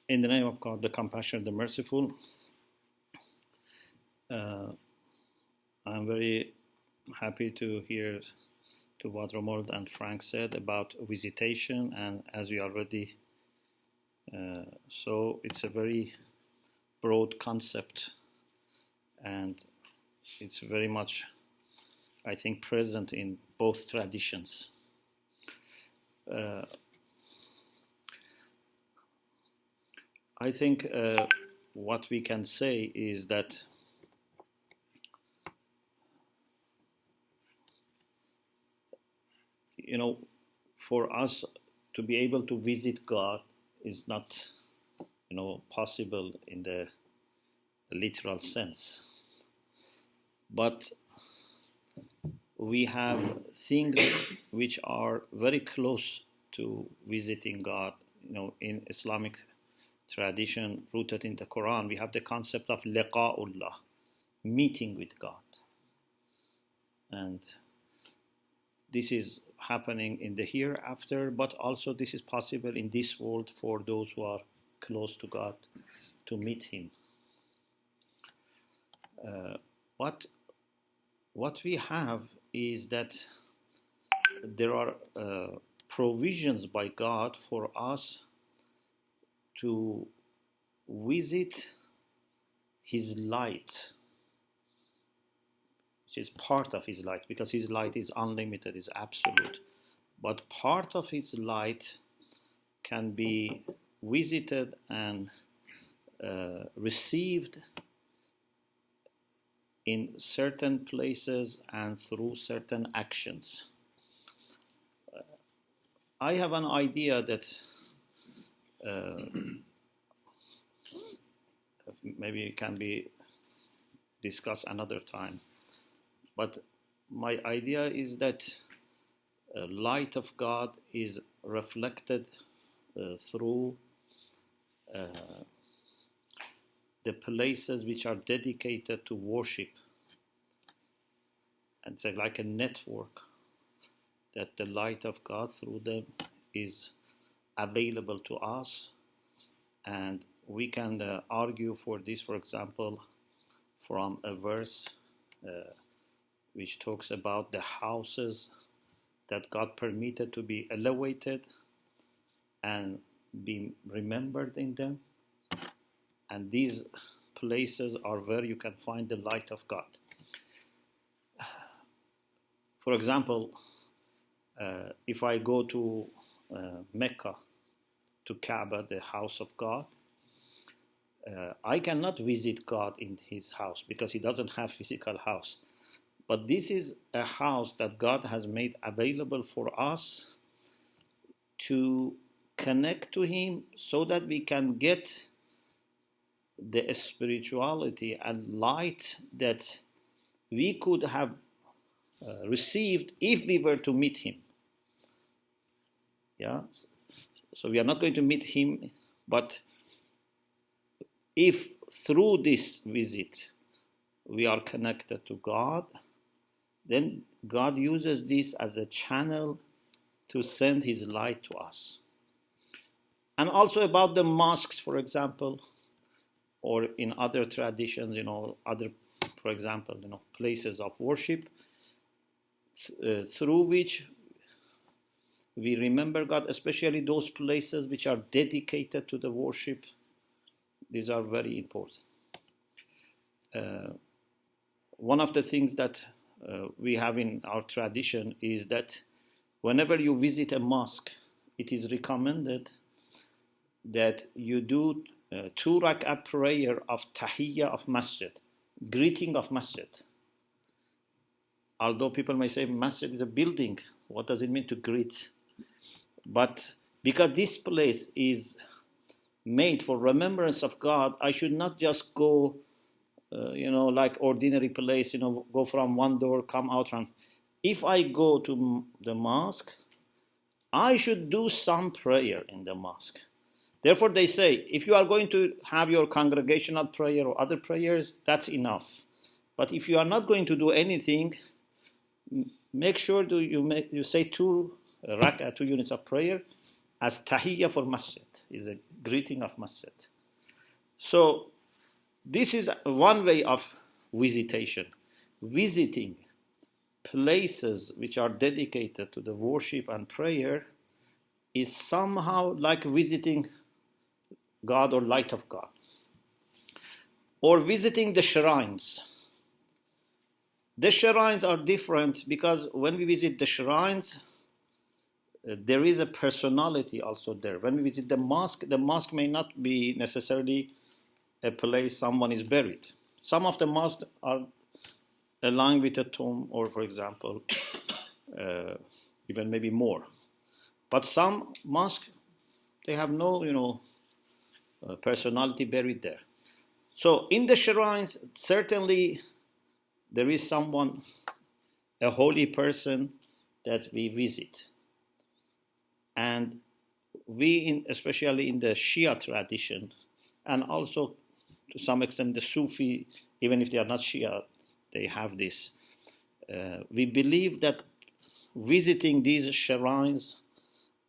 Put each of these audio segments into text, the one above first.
In the name of God, the compassionate, the merciful, I'm very happy to hear to what Romuald and Frank said about visitation, and as we already saw, it's a very broad concept, and it's very much, I think, present in both traditions. I think what we can say is that for us to be able to visit God is not, possible in the literal sense. But we have things which are very close to visiting God. In Islamic tradition rooted in the Quran, we have the concept of liqa'ullah, meeting with God. And this is happening in the hereafter, but also this is possible in this world for those who are close to God to meet Him. What we have is that there are provisions by God for us to visit His light, which is part of His light, because His light is unlimited, is absolute. But part of His light can be visited and received in certain places and through certain actions. I have an idea that maybe it can be discussed another time. But my idea is that light of God is reflected through the places which are dedicated to worship. And it's like a network that the light of God through them is available to us. And we can argue for this, for example, from a verse which talks about the houses that God permitted to be elevated and be remembered in them. And these places are where you can find the light of God. For example, if I go to Mecca, to Kaaba, the house of God, I cannot visit God in His house because He doesn't have physical house. But this is a house that God has made available for us to connect to Him so that we can get the spirituality and light that we could have received if we were to meet Him. Yeah? So we are not going to meet Him, but if through this visit we are connected to God, then God uses this as a channel to send His light to us. And also about the mosques, for example, or in other traditions, other, for example, places of worship, through which we remember God, especially those places which are dedicated to the worship. These are very important. One of the things that we have in our tradition is that whenever you visit a mosque, it is recommended that you do 2 rak'ah prayer of tahiyyah of masjid, greeting of masjid. Although people may say masjid is a building, what does it mean to greet? But because this place is made for remembrance of God, I should not just go, like ordinary place, go from one door, come out from. If I go to the mosque, I should do some prayer in the mosque. Therefore, they say, if you are going to have your congregational prayer or other prayers, that's enough. But if you are not going to do anything, make sure you say 2 rak'ah, 2 units of prayer as tahiyyah for masjid, is a greeting of masjid. So this is one way of visitation. Visiting places which are dedicated to the worship and prayer is somehow like visiting God or light of God. Or visiting the shrines. The shrines are different because when we visit the shrines, there is a personality also there. When we visit the mosque may not be necessarily a place someone is buried. Some of the mosques are aligned with a tomb, or for example, even maybe more. But some mosques, they have no, personality buried there. So in the shrines, certainly there is someone, a holy person that we visit. And we, especially in the Shia tradition, and also to some extent the Sufi, even if they are not Shia, they have this. We believe that visiting these shrines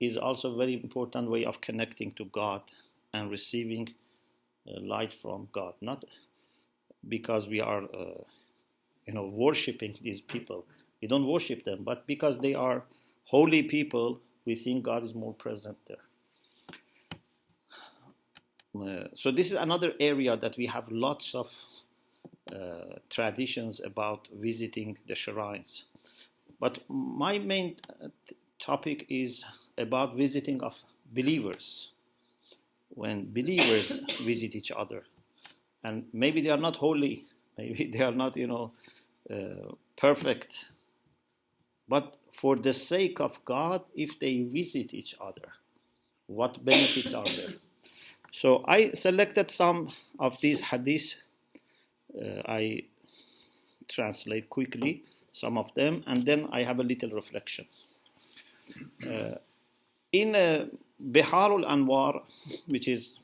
is also a very important way of connecting to God and receiving light from God. Not because we are, worshipping these people. We don't worship them, but because they are holy people, we think God is more present there. So this is another area that we have lots of traditions about visiting the shrines. But my main topic is about visiting of believers. When believers visit each other, and maybe they are not holy, maybe they are not, perfect, but for the sake of God, if they visit each other, what benefits are there? So I selected some of these hadiths. I translate quickly some of them, and then I have a little reflection. In Bihar al-Anwar, which is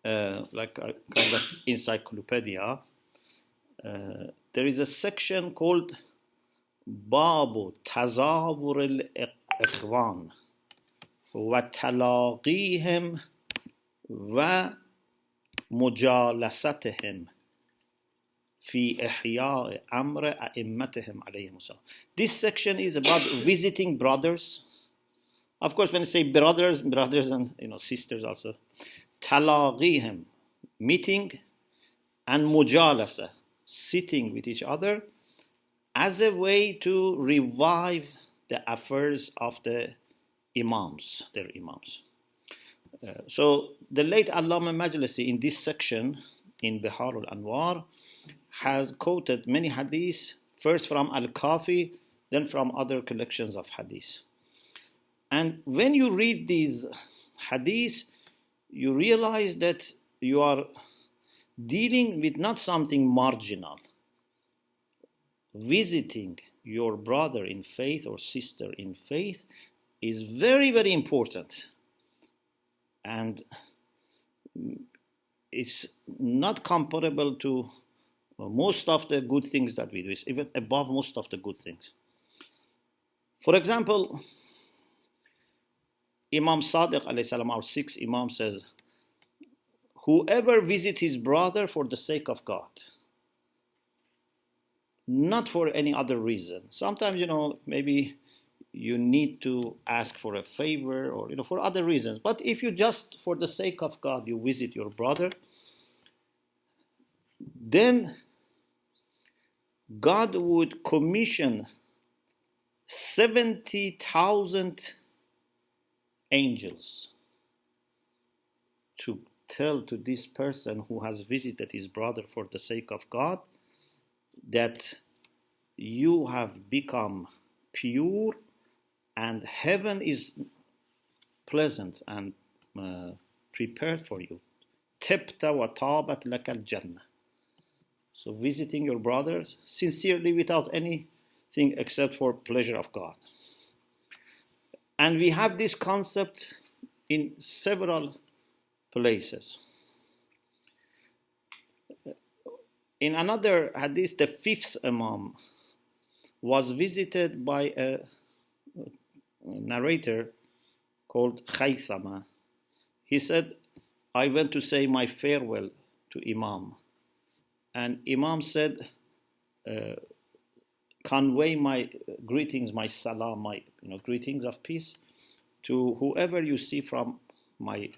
like a kind of encyclopedia, there is a section called Babu Tazawur al-Ikhwan wa talaqihim wa mujalasatihim fi ihya' amr a'immatihim alayhim salam. This section is about visiting brothers. Of course, when I say brothers and sisters also. Talaqihim, meeting, and mujalasa, sitting with each other, as a way to revive the affairs of their imams. So the late Allama Majlisi in this section in Bihar al-Anwar has quoted many hadiths, first from Al-Kafi, then from other collections of hadiths. And when you read these hadiths, you realize that you are dealing with not something marginal. Visiting your brother in faith or sister in faith is very, very important. And it's not comparable to most of the good things that we do. It's even above most of the good things. For example, Imam Sadiq alayhi salam, our sixth Imam, says, whoever visits his brother for the sake of God, not for any other reason. Sometimes, maybe you need to ask for a favor or, for other reasons. But if you just, for the sake of God, you visit your brother, then God would commission 70,000 angels to tell to this person who has visited his brother for the sake of God that you have become pure and heaven is pleasant and prepared for you. Tibta wa tabat lakal jannah. So visiting your brothers sincerely without anything except for pleasure of God. And we have this concept in several places. In another hadith, the fifth Imam was visited by a narrator called Khaythama. he said, I went to say my farewell to Imam. And Imam said, convey my greetings, my salam, my greetings of peace to whoever you see from my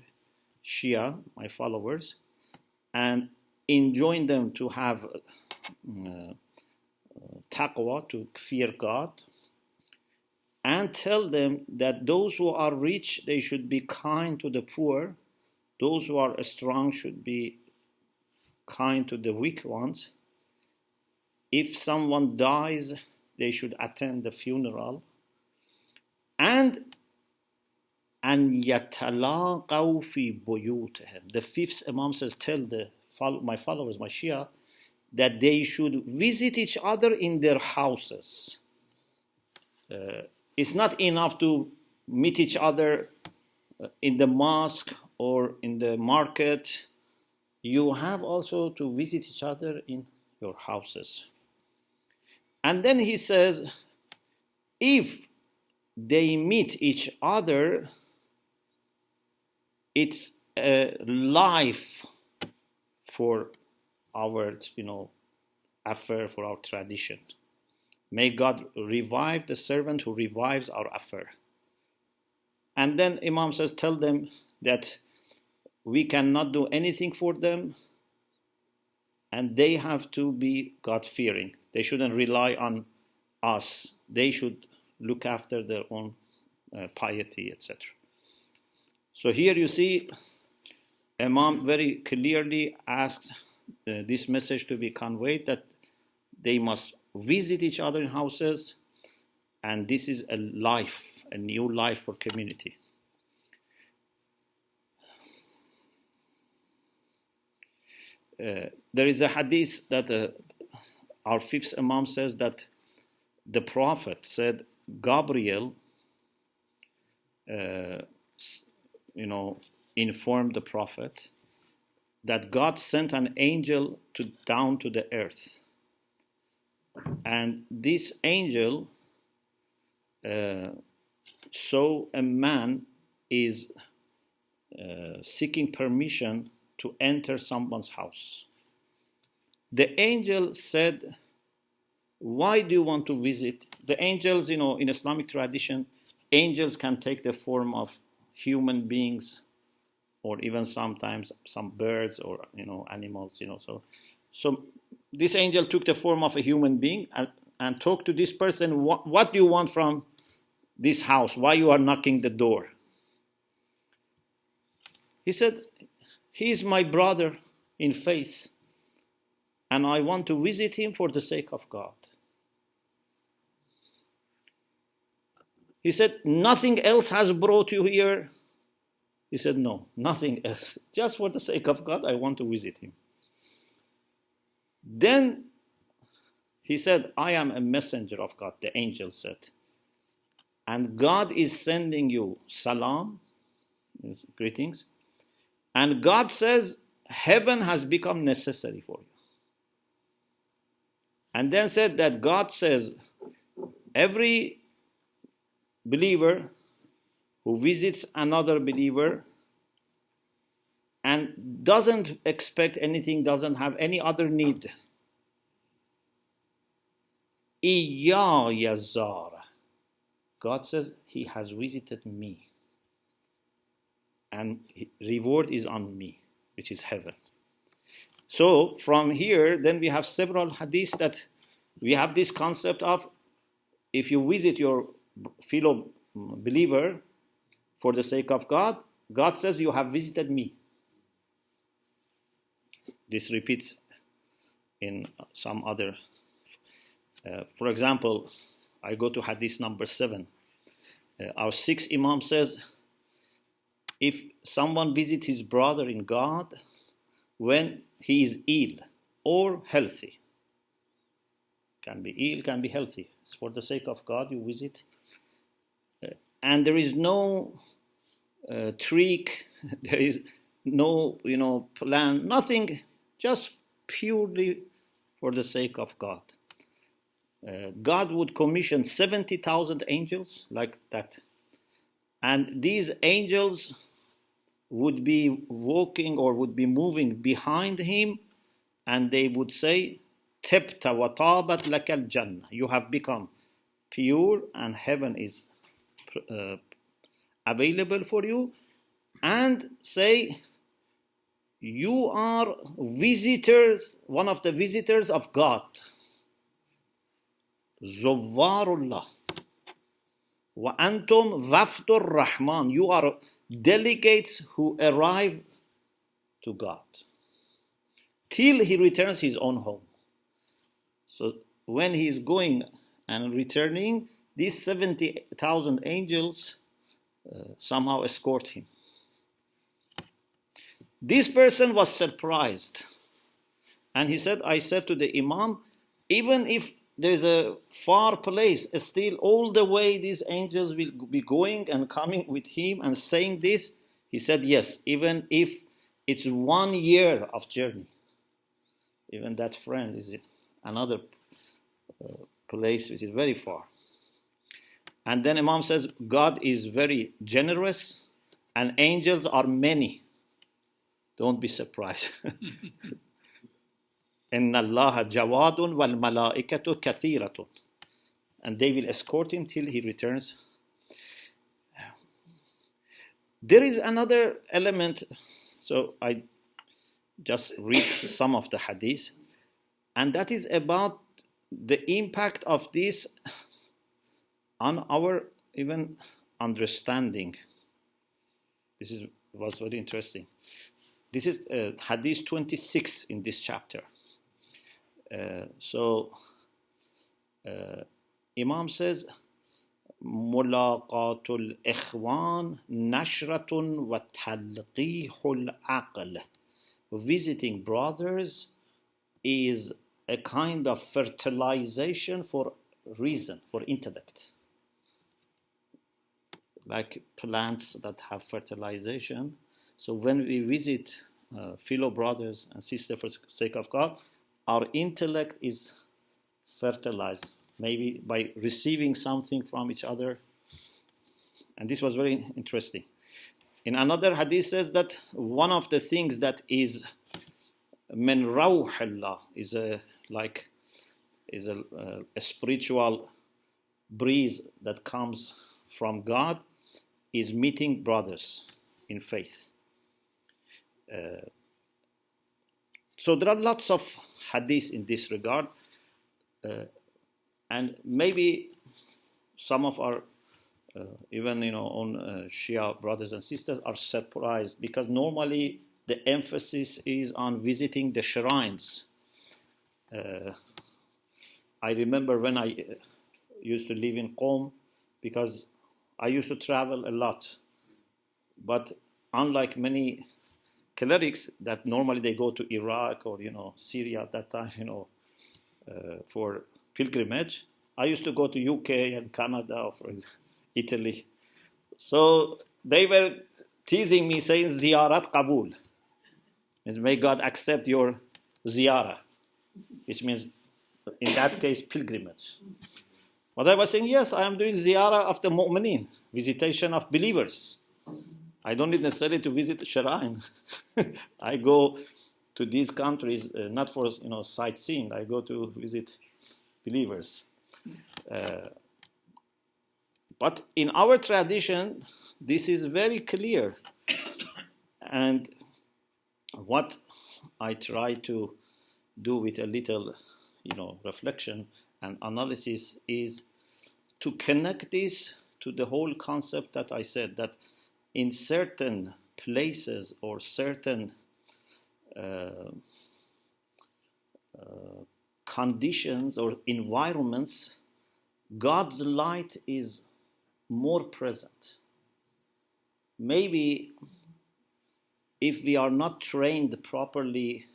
Shia, my followers, and enjoin them to have taqwa, to fear God, and tell them that those who are rich, they should be kind to the poor. Those who are strong should be kind to the weak ones. If someone dies, they should attend the funeral. And يَتَلَاقَوْا فِي بُيُوتِهِمْ. The fifth Imam says, tell my followers, my Shia, that they should visit each other in their houses. It's not enough to meet each other in the mosque or in the market. You have also to visit each other in your houses. And then he says, if they meet each other, it's a life for our, affair, for our tradition. May God revive the servant who revives our affair. And then Imam says, tell them that we cannot do anything for them, and they have to be God-fearing. They shouldn't rely on us. They should look after their own piety, etc. So here you see, Imam very clearly asks this message to be conveyed, that they must visit each other in houses, and this is a life, a new life for community. There is a hadith that our fifth Imam says that the Prophet said Gabriel, informed the Prophet that God sent an angel down to the earth. And this angel saw a man is seeking permission to enter someone's house. The angel said, why do you want to visit? The angels, in Islamic tradition, angels can take the form of human beings, or even sometimes some birds or animals. So this angel took the form of a human being and talked to this person. What do you want from this house? Why you are knocking the door? He said, he is my brother in faith, and I want to visit him for the sake of God. He said, nothing else has brought you here? He said, no, nothing else. Just for the sake of God, I want to visit him. Then he said, I am a messenger of God, the angel said. And God is sending you salam, greetings. And God says, heaven has become necessary for you. And then said that God says, every believer who visits another believer and doesn't expect anything, doesn't have any other need, Iya yazara. God says, he has visited me. And reward is on me, which is heaven. So from here, then we have several hadiths that we have this concept of, if you visit your fellow believer for the sake of God, God says, you have visited me. This repeats in some other. For example, I go to hadith number 7. Our sixth Imam says, if someone visits his brother in God when he is ill or healthy, can be ill, can be healthy, it's for the sake of God you visit, and there is no trick, there is no plan, nothing, just purely for the sake of God. God would commission 70,000 angels like that. And these angels would be walking or would be moving behind him, and they would say, Tibta wa tabat lakal jannah. You have become pure and heaven is available for you. And say, you are visitors, one of the visitors of God. Zawwarullah. Wa antum wafdur rahman. You are delegates who arrive to God till he returns his own home. So when he is going and returning, these 70,000 angels somehow escort him. This person was surprised. And he said, I said to the Imam, even if there's a far place, still all the way these angels will be going and coming with him and saying this. He said, yes, even if it's 1 year of journey. Even that friend is in another place which is very far. And then Imam says, God is very generous and angels are many. Don't be surprised. Inna Allah jawadun wal malaikatu kathiratun. And they will escort him till he returns. There is another element. So I just read some of the hadith. And that is about the impact of this on our even understanding. This was very interesting. This is Hadith 26 in this chapter. Imam says, Mulaqatul ikhwan nashratun wa talqihul aql. Visiting brothers is a kind of fertilization for reason, for intellect. Like plants that have fertilization. So when we visit fellow brothers and sisters for the sake of God, our intellect is fertilized, maybe by receiving something from each other. And this was very interesting. In another hadith says that one of the things that is min rawhillah is a spiritual breeze that comes from God is meeting brothers in faith. So there are lots of hadiths in this regard, and maybe some of our even own Shia brothers and sisters are surprised because normally the emphasis is on visiting the shrines. I remember when I used to live in Qom, because I used to travel a lot, but unlike many clerics that normally they go to Iraq or Syria at that time for pilgrimage, I used to go to UK and Canada or for example, Italy. So they were teasing me saying ziyarat qabul, means may God accept your ziyarah, which means in that case pilgrimage. But I was saying, yes, I am doing ziyarah of the mu'mineen, visitation of believers. I don't need necessarily to visit a shrine. I go to these countries not for sightseeing. I go to visit believers. But in our tradition, this is very clear. And what I try to do with a little, reflection and analysis is to connect this to the whole concept that I said, that in certain places or certain conditions or environments, God's light is more present. Maybe if we are not trained properly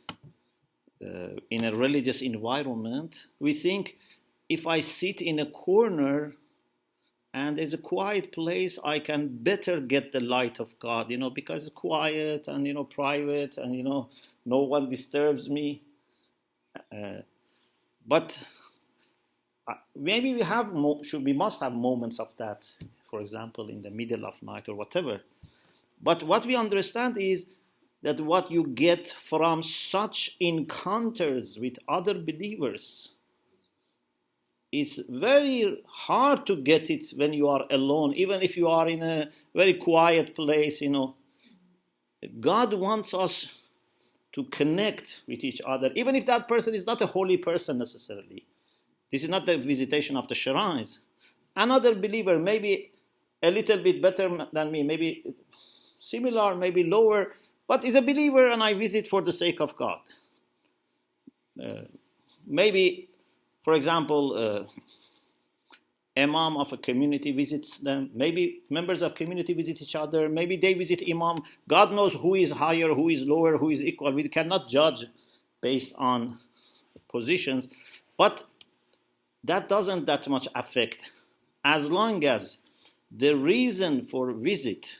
in a religious environment, we think if I sit in a corner and there's a quiet place, I can better get the light of God, because it's quiet and, private and, no one disturbs me. But maybe we must have moments of that, for example, in the middle of night or whatever. But what we understand is that what you get from such encounters with other believers, it's very hard to get it when you are alone, even if you are in a very quiet place, God wants us to connect with each other, even if that person is not a holy person necessarily. This is not the visitation of the shrines. Another believer, maybe a little bit better than me, maybe similar, maybe lower, but is a believer and I visit for the sake of God. Maybe, for example, imam of a community visits them. Maybe members of community visit each other. Maybe they visit imam. God knows who is higher, who is lower, who is equal. We cannot judge based on positions. But that doesn't that much affect. As long as the reason for visit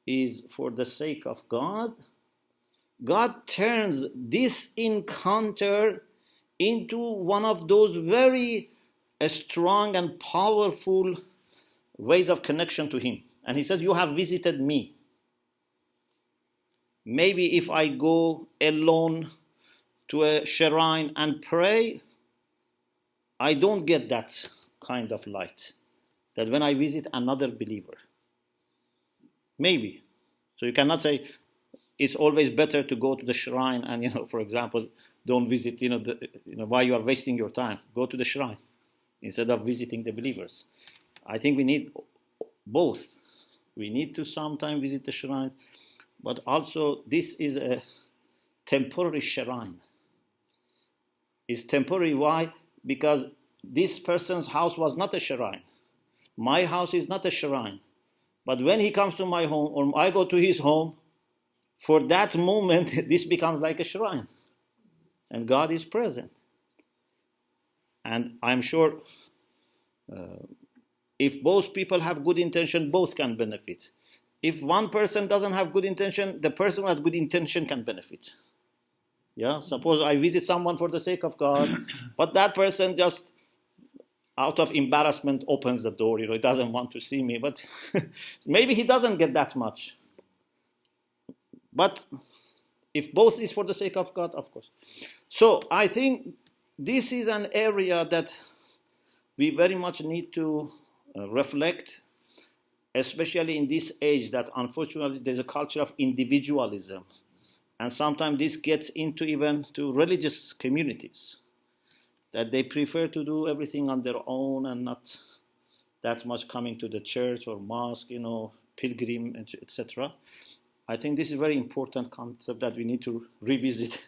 is for the sake of God, God turns this encounter into one of those very strong and powerful ways of connection to Him. And He says, you have visited me. Maybe if I go alone to a shrine and pray, I don't get that kind of light that when I visit another believer. Maybe. So you cannot say it's always better to go to the shrine and, for example, don't visit, why you are wasting your time. Go to the shrine instead of visiting the believers. I think we need both. We need to sometimes visit the shrines, but also this is a temporary shrine. It's temporary. Why? Because this person's house was not a shrine. My house is not a shrine. But when he comes to my home or I go to his home, for that moment, this becomes like a shrine. And God is present. And I'm sure if both people have good intention, both can benefit. If one person doesn't have good intention, the person who has good intention can benefit. Yeah, suppose I visit someone for the sake of God, but that person just out of embarrassment opens the door, he doesn't want to see me, but maybe he doesn't get that much. But if both is for the sake of God, of course. So I think this is an area that we very much need to reflect, especially in this age that unfortunately there's a culture of individualism. And sometimes this gets into even to religious communities, that they prefer to do everything on their own and not that much coming to the church or mosque, pilgrim, etc. I think this is a very important concept that we need to revisit.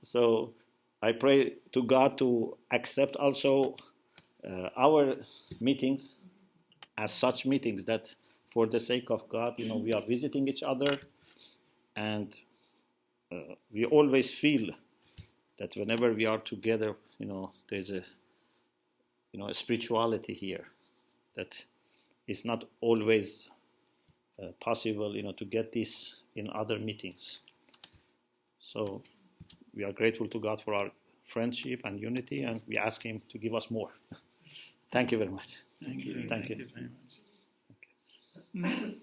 So I pray to God to accept also our meetings as such meetings, that for the sake of God, we are visiting each other, and we always feel that whenever we are together, there's a spirituality here that is not always possible, to get this in other meetings. So we are grateful to God for our friendship and unity, and we ask Him to give us more. Thank you very much. Thank you. Thank you. Thank you very much. Okay.